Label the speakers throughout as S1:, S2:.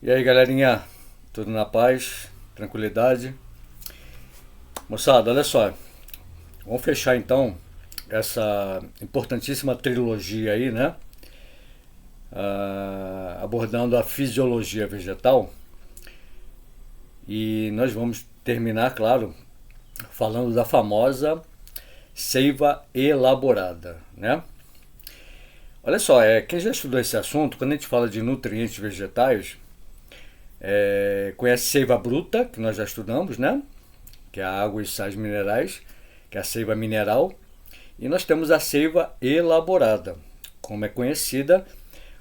S1: E aí, galerinha, tudo na paz, tranquilidade? Moçada, olha só, vamos fechar então essa importantíssima trilogia aí, né? Abordando a fisiologia vegetal. E nós vamos terminar, claro, falando da famosa seiva elaborada, né? Olha só, quem já estudou esse assunto, quando a gente fala de nutrientes vegetais, conhece seiva bruta, que nós já estudamos, né? Que é a água e sais minerais, que é a seiva mineral. E nós temos a seiva elaborada, como é conhecida,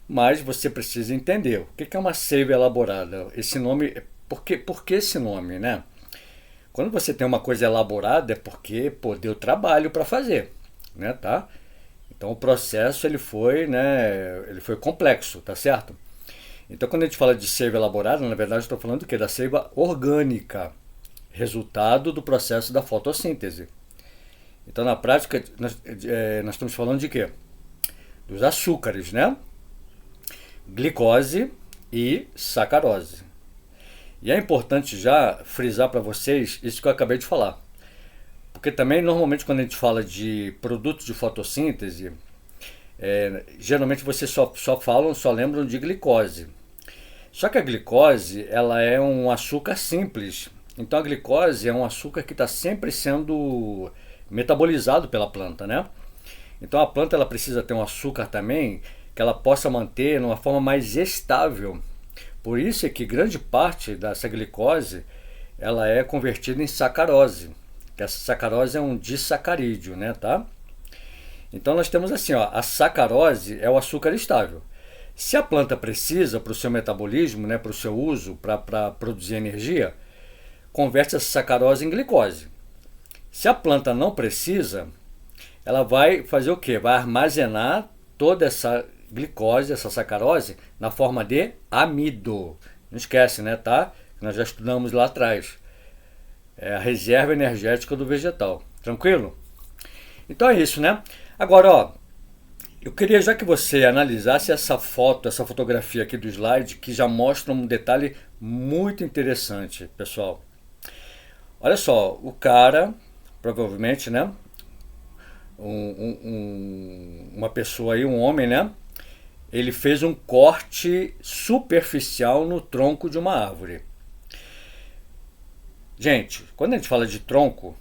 S1: mas você precisa entender o que é uma seiva elaborada. Esse nome, por que esse nome, né? Quando você tem uma coisa elaborada é porque deu trabalho para fazer, né, tá? Então o processo ele foi complexo, tá certo? Então quando a gente fala de seiva elaborada, na verdade estou falando do quê? Da seiva orgânica, resultado do processo da fotossíntese. Então na prática nós estamos falando de quê? Dos açúcares, né? Glicose e sacarose. E é importante já frisar para vocês isso que eu acabei de falar. Porque também, normalmente, quando a gente fala de produtos de fotossíntese, geralmente vocês só lembram de glicose. Só que a glicose, ela é um açúcar simples. Então a glicose é um açúcar que está sempre sendo metabolizado pela planta, né? Então a planta ela precisa ter um açúcar também que ela possa manter numa forma mais estável. Por isso é que grande parte dessa glicose ela é convertida em sacarose. Essa sacarose é um disacarídeo, né, tá? Então nós temos assim, ó, a sacarose é o açúcar estável. Se a planta precisa para o seu metabolismo, né, para o seu uso, para produzir energia, converte essa sacarose em glicose. Se a planta não precisa, ela vai fazer o quê? Vai armazenar toda essa glicose, essa sacarose, na forma de amido. Não esquece, né, tá? Nós já estudamos lá atrás. É a reserva energética do vegetal. Tranquilo? Então é isso, né? Agora, ó, eu queria já que você analisasse essa fotografia aqui do slide, que já mostra um detalhe muito interessante, pessoal. Olha só, o cara, provavelmente, né? Uma pessoa aí, um homem, né? Ele fez um corte superficial no tronco de uma árvore. Gente, quando a gente fala de tronco,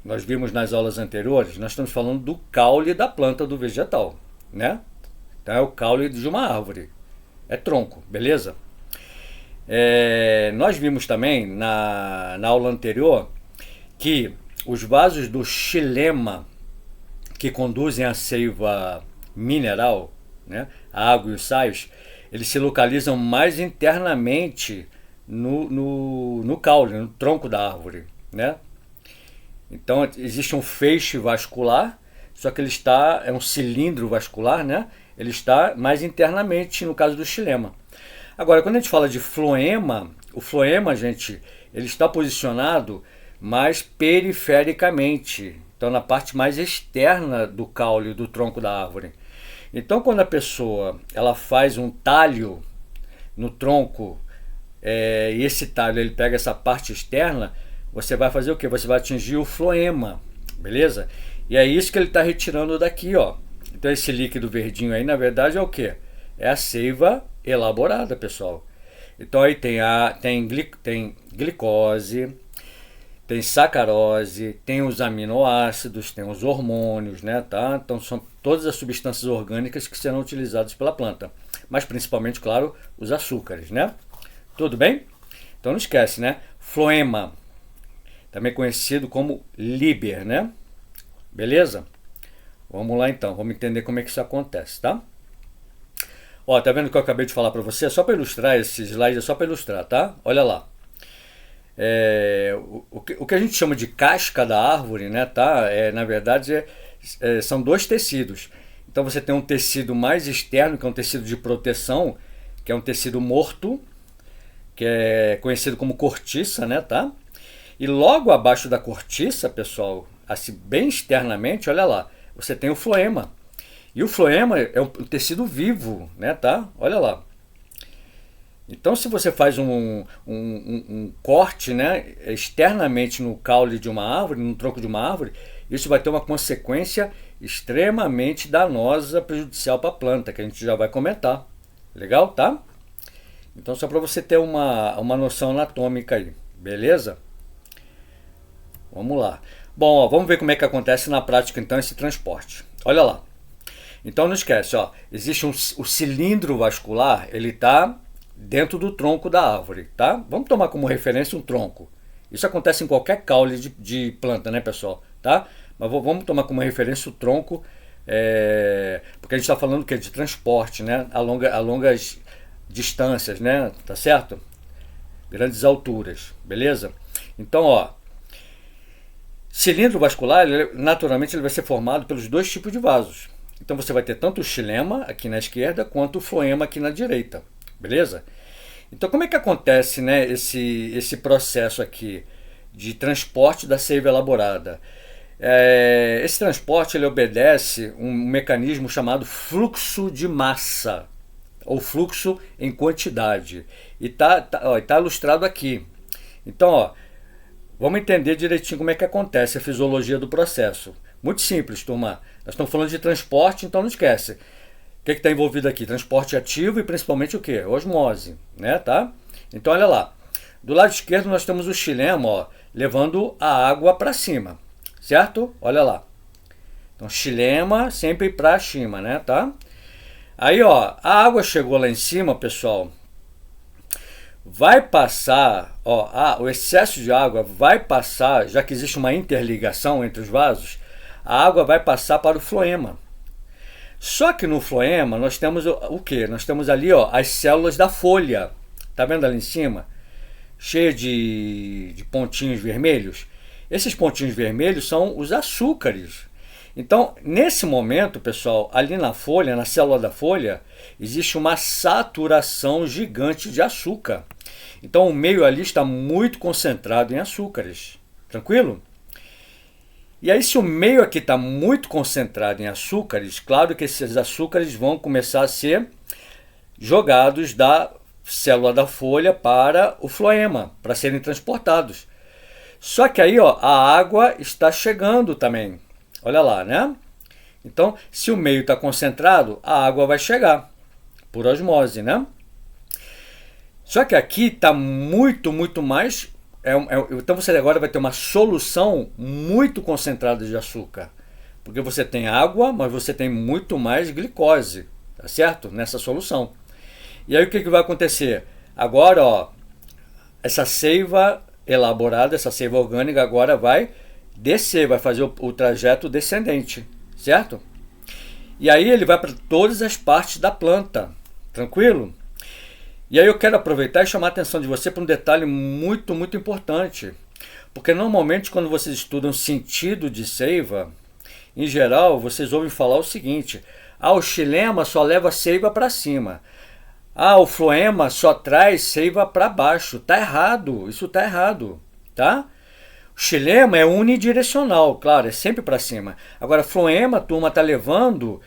S1: nós vimos nas aulas anteriores, nós estamos falando do caule da planta do vegetal, né? Então é o caule de uma árvore, é tronco, beleza? Nós vimos também na aula anterior que os vasos do xilema que conduzem a seiva mineral, né, a água e os sais, eles se localizam mais internamente no caule, no tronco da árvore, né? Então existe um feixe vascular, só que ele é um cilindro vascular, né? Ele está mais internamente no caso do xilema. Agora, quando a gente fala de floema, o floema, gente, ele está posicionado mais perifericamente, então na parte mais externa do caule, do tronco da árvore. Então quando a pessoa ela faz um talho no tronco, e esse talho ele pega essa parte externa, você vai fazer o que? Você vai atingir o floema, beleza? E é isso que ele está retirando daqui, ó. Então esse líquido verdinho aí, na verdade, é o que? É a seiva elaborada, pessoal. Então aí tem glicose, tem sacarose, tem os aminoácidos, tem os hormônios, né, tá? Então são todas as substâncias orgânicas que serão utilizadas pela planta, mas principalmente, claro, os açúcares, né? Tudo bem? Então não esquece, né? Floema, também conhecido como Liber, né? Beleza? Vamos lá então, vamos entender como é que isso acontece, tá? Ó, tá vendo o que eu acabei de falar para você? É só para ilustrar, esse slide é só para ilustrar, tá? Olha lá. O que a gente chama de casca da árvore, né, tá? Na verdade, são dois tecidos. Então você tem um tecido mais externo, que é um tecido de proteção, que é um tecido morto, que é conhecido como cortiça, né, tá? E logo abaixo da cortiça, pessoal, assim, bem externamente, olha lá, você tem o floema. E o floema é um tecido vivo, né, tá? Olha lá. Então, se você faz um corte, né, externamente no caule de uma árvore, no tronco de uma árvore, isso vai ter uma consequência extremamente danosa, prejudicial para a planta, que a gente já vai comentar. Legal, tá? Então, só para você ter uma noção anatômica aí, beleza? Vamos lá. Bom, ó, vamos ver como é que acontece na prática, então, esse transporte. Olha lá. Então, não esquece, ó, existe o cilindro vascular, ele está dentro do tronco da árvore, tá? Vamos tomar como referência um tronco. Isso acontece em qualquer caule de planta, né, pessoal? Tá? Mas vamos tomar como referência o tronco, porque a gente está falando que de transporte, né? A longas distâncias, né? Tá certo? Grandes alturas, beleza? Então, ó, cilindro vascular, naturalmente, ele vai ser formado pelos dois tipos de vasos. Então você vai ter tanto o xilema aqui na esquerda quanto o floema aqui na direita, beleza? Então como é que acontece, né, esse processo aqui de transporte da seiva elaborada? Esse transporte ele obedece um mecanismo chamado fluxo de massa, ou fluxo em quantidade. E tá ilustrado aqui. Então, ó, vamos entender direitinho como é que acontece a fisiologia do processo. Muito simples, turma. Nós estamos falando de transporte, então não esquece. O que está envolvido aqui? Transporte ativo e principalmente o que? Osmose, né? Tá? Então olha lá. Do lado esquerdo nós temos o xilema, ó, levando a água para cima, certo? Olha lá. Então xilema sempre para cima, né? Tá? Aí, ó, a água chegou lá em cima, pessoal. Vai passar, ó, o excesso de água vai passar, já que existe uma interligação entre os vasos, a água vai passar para o floema. Só que no floema nós temos o que? Nós temos ali, ó, as células da folha. Tá vendo ali em cima? Cheia de pontinhos vermelhos. Esses pontinhos vermelhos são os açúcares. Então, nesse momento, pessoal, ali na folha, na célula da folha, existe uma saturação gigante de açúcar. Então, o meio ali está muito concentrado em açúcares. Tranquilo? E aí, se o meio aqui está muito concentrado em açúcares, claro que esses açúcares vão começar a ser jogados da célula da folha para o floema, para serem transportados. Só que aí, ó, a água está chegando também. Olha lá, né? Então, se o meio está concentrado, a água vai chegar por osmose, né? Só que aqui está muito mais. Então você agora vai ter uma solução muito concentrada de açúcar. Porque você tem água, mas você tem muito mais glicose, tá certo? Nessa solução. E aí o que vai acontecer? Agora, ó, essa seiva elaborada, essa seiva orgânica agora vai descer, vai fazer o trajeto descendente, certo? E aí ele vai para todas as partes da planta, tranquilo? E aí eu quero aproveitar e chamar a atenção de você para um detalhe muito importante. Porque normalmente quando vocês estudam sentido de seiva, em geral vocês ouvem falar o seguinte: o xilema só leva seiva para cima. O floema só traz seiva para baixo. Tá errado, isso tá errado, tá? O xilema é unidirecional, claro, é sempre para cima. Agora, floema, a turma tá levando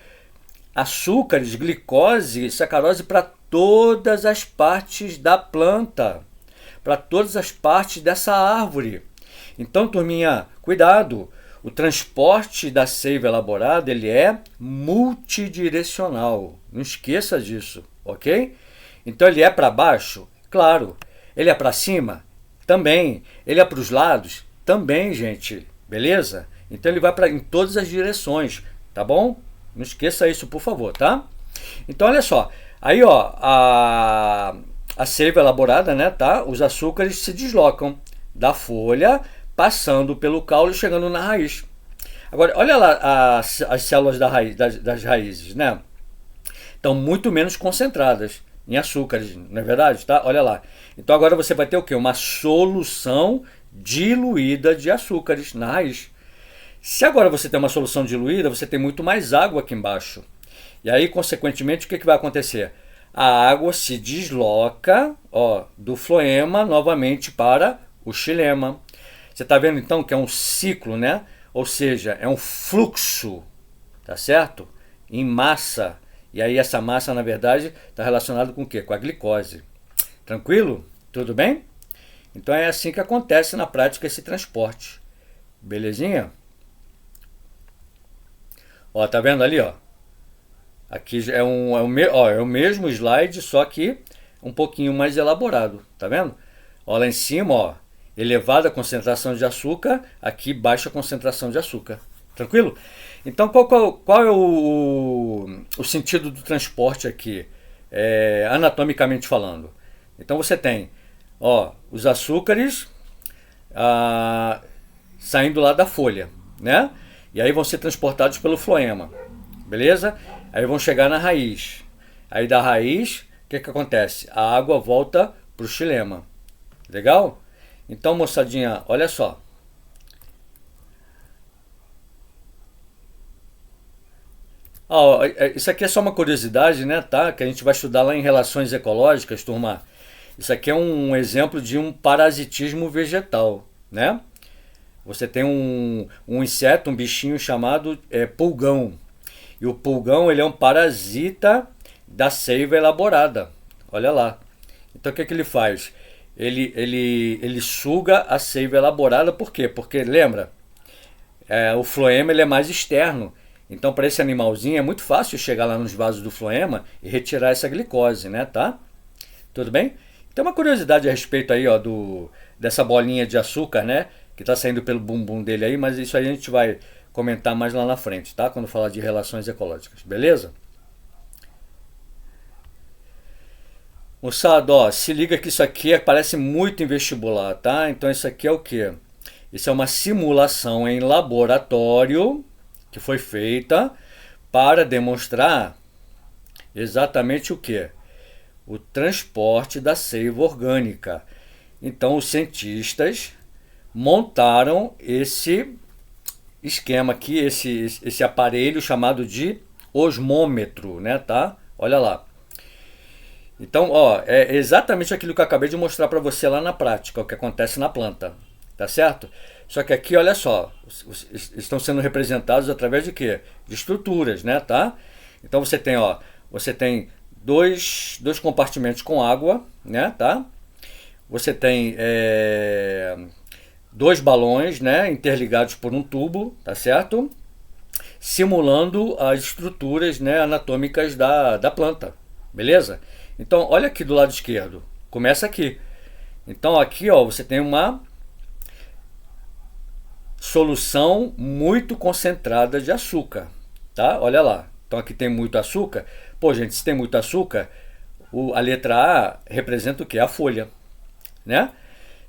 S1: açúcares, glicose e sacarose para todas as partes da planta, para todas as partes dessa árvore. Então, turminha, cuidado. O transporte da seiva elaborada, ele é multidirecional. Não esqueça disso, ok? Então, ele é para baixo? Claro. Ele é para cima? Também. Ele é para os lados? Também, gente. Beleza? Então, ele vai em todas as direções, tá bom? Não esqueça isso, por favor, tá? Então, olha só. Aí, ó, a seiva elaborada, né, tá? Os açúcares se deslocam da folha, passando pelo caule, chegando na raiz. Agora, olha lá as células das raízes, né? Estão muito menos concentradas em açúcares, não é verdade? Tá? Olha lá. Então, agora você vai ter o quê? Uma solução diluída de açúcares na raiz. Se agora você tem uma solução diluída, você tem muito mais água aqui embaixo. E aí, consequentemente, o que vai acontecer? A água se desloca, ó, do floema novamente para o xilema. Você está vendo então que é um ciclo, né? Ou seja, é um fluxo, tá certo? Em massa. E aí essa massa, na verdade, está relacionada com o quê? Com a glicose. Tranquilo? Tudo bem? Então é assim que acontece na prática esse transporte. Belezinha? Ó, tá vendo ali, ó? Aqui é o mesmo slide, só que um pouquinho mais elaborado, tá vendo? Ó, lá em cima, ó, elevada concentração de açúcar, aqui baixa concentração de açúcar. Tranquilo? Então qual é o sentido do transporte aqui, anatomicamente falando? Então você tem, ó, os açúcares saindo lá da folha, né? E aí vão ser transportados pelo floema, beleza? Aí vão chegar na raiz. Aí da raiz, o que acontece? A água volta para o xilema. Legal? Então, moçadinha, olha só. Ó, isso aqui é só uma curiosidade, né, tá? Que a gente vai estudar lá em relações ecológicas, turma. Isso aqui é um exemplo de um parasitismo vegetal, né? Você tem um inseto, um bichinho chamado pulgão. E o pulgão, ele é um parasita da seiva elaborada. Olha lá. Então o que ele faz? Ele suga a seiva elaborada, por quê? Porque, lembra, o floema ele é mais externo. Então para esse animalzinho é muito fácil chegar lá nos vasos do floema e retirar essa glicose, né, tá? Tudo bem? Tem uma curiosidade a respeito aí, ó, dessa bolinha de açúcar, né? Que está saindo pelo bumbum dele aí, mas isso aí a gente vai comentar mais lá na frente, tá? Quando falar de relações ecológicas, beleza? Moçada, ó, se liga que isso aqui parece muito em vestibular, tá? Então isso aqui é o quê? Isso é uma simulação em laboratório que foi feita para demonstrar exatamente o quê? O transporte da seiva orgânica. Então os cientistas montaram esse esquema aqui, esse aparelho chamado de osmômetro, né, tá? Olha lá. Então, ó, é exatamente aquilo que eu acabei de mostrar para você lá na prática, o que acontece na planta, tá certo? Só que aqui, olha só, estão sendo representados através de quê? De estruturas, né, tá? Então você tem, ó, dois compartimentos com água, né, tá? Você tem dois balões, né, interligados por um tubo, tá certo? Simulando as estruturas, né, anatômicas da planta, beleza? Então, olha aqui do lado esquerdo, começa aqui. Então aqui, ó, você tem uma solução muito concentrada de açúcar, tá? Olha lá. Então aqui tem muito açúcar. Pô, gente, se tem muito açúcar, a letra A representa o quê? A folha, né?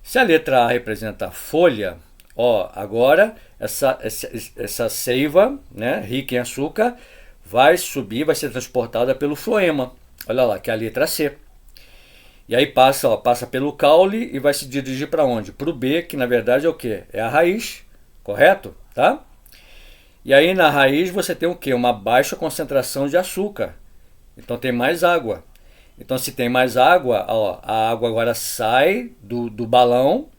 S1: Se a letra A representa a folha, ó, agora essa seiva, né, rica em açúcar, vai subir, vai ser transportada pelo floema. Olha lá, que é a letra C. E aí passa pelo caule e vai se dirigir para onde? Para o B, que na verdade é o quê? É a raiz, correto? Tá? E aí na raiz você tem o quê? Uma baixa concentração de açúcar. Então tem mais água. Então se tem mais água, ó, a água agora sai do balão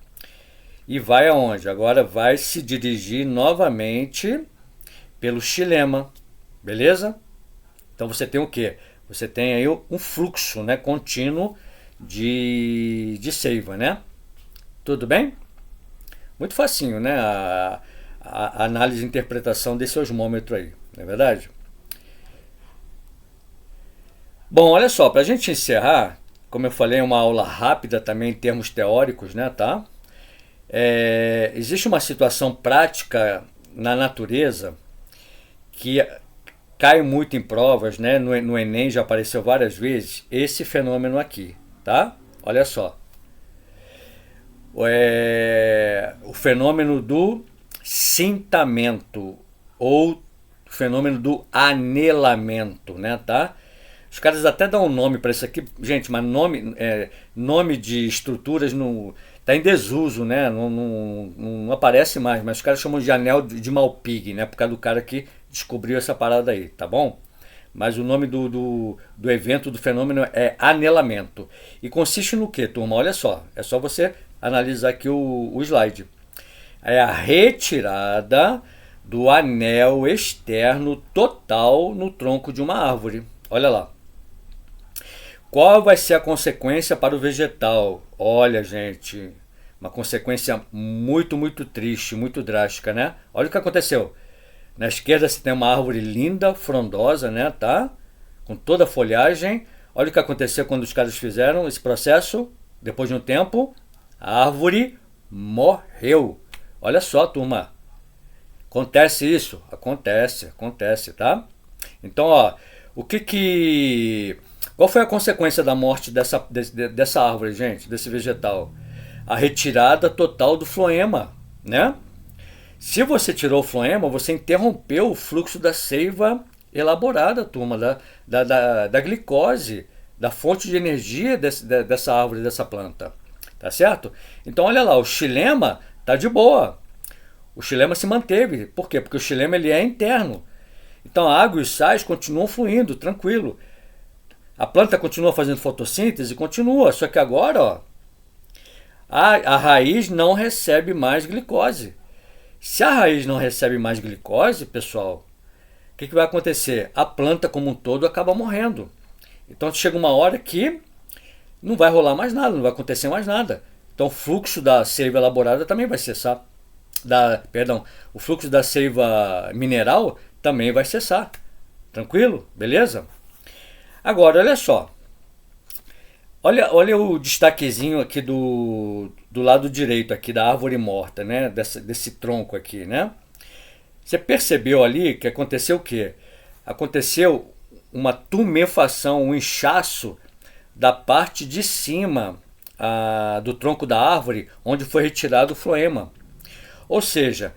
S1: e vai aonde? Agora vai se dirigir novamente pelo xilema, beleza? Então você tem o quê? Você tem aí um fluxo, né, contínuo de seiva, né? Tudo bem? Muito facinho, né? A análise e interpretação desse osmômetro aí, não é verdade? Bom, olha só, para a gente encerrar, como eu falei, é uma aula rápida também em termos teóricos, né, tá? Existe uma situação prática na natureza que cai muito em provas, né? No Enem já apareceu várias vezes esse fenômeno aqui, tá? Olha só. O fenômeno do cintamento ou fenômeno do anelamento, né, tá? Os caras até dão um nome para isso aqui, gente, mas nome de estruturas tá em desuso, né? Não aparece mais, mas os caras chamam de anel de Malpighi, né? Por causa do cara que descobriu essa parada aí, tá bom? Mas o nome do evento, do fenômeno é anelamento. E consiste no que, turma? Olha só, é só você analisar aqui o slide. É a retirada do anel externo total no tronco de uma árvore. Olha lá. Qual vai ser a consequência para o vegetal? Olha, gente, uma consequência muito, muito triste, muito drástica, né? Olha o que aconteceu. Na esquerda você tem uma árvore linda, frondosa, né, tá? Com toda a folhagem. Olha o que aconteceu quando os caras fizeram esse processo. Depois de um tempo, a árvore morreu. Olha só, turma. Acontece isso? Acontece, tá? Então, ó, qual foi a consequência da morte dessa árvore, gente, desse vegetal? A retirada total do floema, né? Se você tirou o floema, você interrompeu o fluxo da seiva elaborada, turma, da glicose, da fonte de energia dessa árvore, dessa planta. Tá certo? Então, olha lá, o xilema tá de boa. O xilema se manteve. Por quê? Porque o xilema ele é interno. Então, a água e os sais continuam fluindo, tranquilo. A planta continua fazendo fotossíntese? Continua. Só que agora, ó, a raiz não recebe mais glicose. Se a raiz não recebe mais glicose, pessoal, o que vai acontecer? A planta como um todo acaba morrendo. Então chega uma hora que não vai rolar mais nada, não vai acontecer mais nada. Então o fluxo da seiva elaborada também vai cessar. O fluxo da seiva mineral também vai cessar. Tranquilo? Beleza? Agora, olha só. Olha o destaquezinho aqui do lado direito aqui da árvore morta, né? Desse tronco aqui, né? Você percebeu ali que aconteceu o quê? Aconteceu uma tumefação, um inchaço da parte de cima do tronco da árvore, onde foi retirado o floema. Ou seja,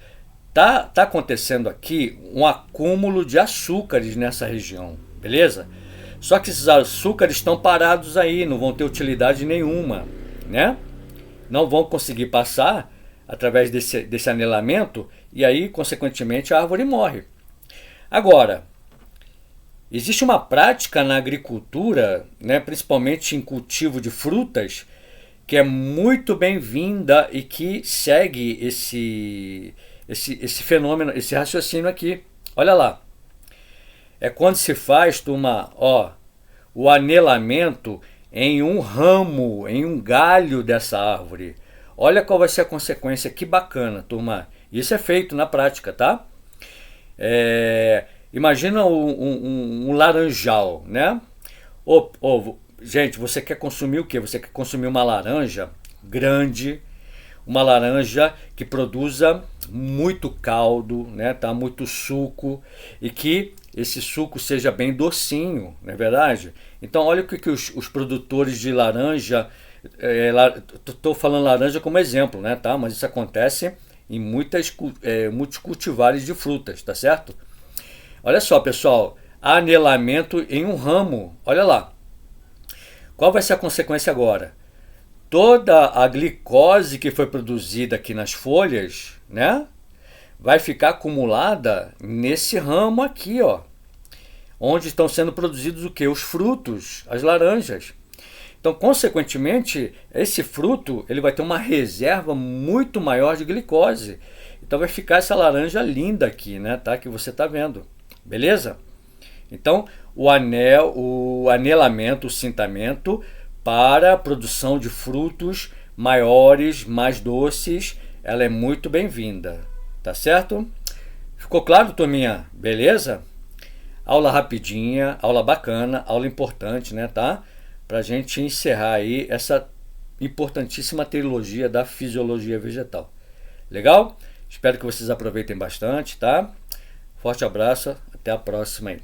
S1: tá acontecendo aqui um acúmulo de açúcares nessa região, beleza? Só que esses açúcares estão parados aí, não vão ter utilidade nenhuma, né? Não vão conseguir passar através desse anelamento e aí, consequentemente, a árvore morre. Agora, existe uma prática na agricultura, né, principalmente em cultivo de frutas, que é muito bem-vinda e que segue esse fenômeno, esse raciocínio aqui. Olha lá. É quando se faz, turma, ó, o anelamento em um ramo, em um galho dessa árvore. Olha qual vai ser a consequência, que bacana, turma. Isso é feito na prática, tá? Imagina um laranjal, né? Gente, você quer consumir o quê? Você quer consumir uma laranja grande, uma laranja que produza muito caldo, né? Tá? Muito suco e que esse suco seja bem docinho, não é verdade? Então olha o que os produtores de laranja, estou falando laranja como exemplo, né? Tá? Mas isso acontece em muitos cultivares de frutas, tá certo? Olha só, pessoal, anelamento em um ramo, olha lá. Qual vai ser a consequência agora? Toda a glicose que foi produzida aqui nas folhas, né, vai ficar acumulada nesse ramo aqui, ó, onde estão sendo produzidos o que? Os frutos, as laranjas. Então, consequentemente, esse fruto ele vai ter uma reserva muito maior de glicose. Então, vai ficar essa laranja linda aqui, né, tá? Que você está vendo, beleza? Então, o anelamento, o cintamento para a produção de frutos maiores, mais doces, ela é muito bem-vinda, tá certo? Ficou claro, turminha? Beleza? Aula rapidinha, aula bacana, aula importante, né, tá? Pra gente encerrar aí essa importantíssima trilogia da fisiologia vegetal. Legal? Espero que vocês aproveitem bastante, tá? Forte abraço, até a próxima aí.